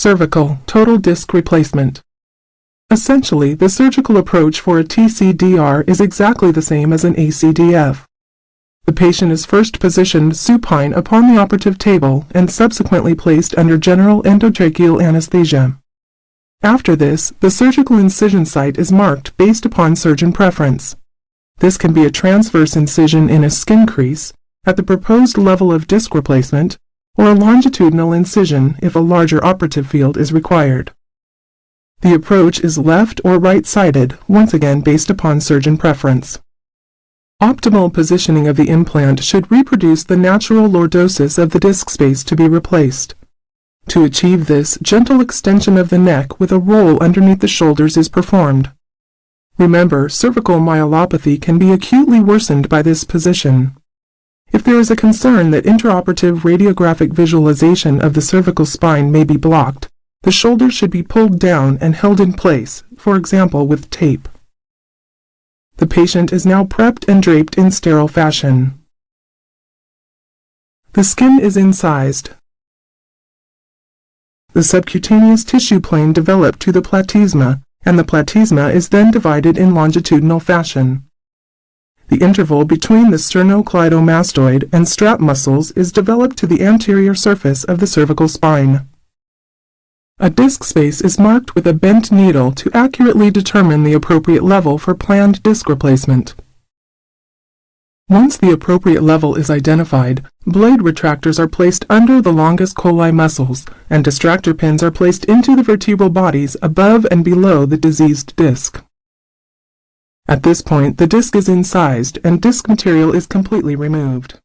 Cervical total disc replacement. Essentially, the surgical approach for a TCDR is exactly the same as an ACDF. The patient is first positioned supine upon the operative table and subsequently placed under general endotracheal anesthesia. After this, the surgical incision site is marked based upon surgeon preference. This can be a transverse incision in a skin crease, at the proposed level of disc replacement, or a longitudinal incision if a larger operative field is required. The approach is left or right-sided, once again based upon surgeon preference. Optimal positioning of the implant should reproduce the natural lordosis of the disc space to be replaced. To achieve this, gentle extension of the neck with a roll underneath the shoulders is performed. Remember, cervical myelopathy can be acutely worsened by this position. If there is a concern that intraoperative radiographic visualization of the cervical spine may be blocked, the shoulders should be pulled down and held in place, for example with tape. The patient is now prepped and draped in sterile fashion. The skin is incised. The subcutaneous tissue plane developed to the platysma, and the platysma is then divided in longitudinal fashion. The interval between the sternocleidomastoid and strap muscles is developed to the anterior surface of the cervical spine. A disc space is marked with a bent needle to accurately determine the appropriate level for planned disc replacement. Once the appropriate level is identified, blade retractors are placed under the longus colli muscles, and distractor pins are placed into the vertebral bodies above and below the diseased disc. At this point, the disc is incised and disc material is completely removed.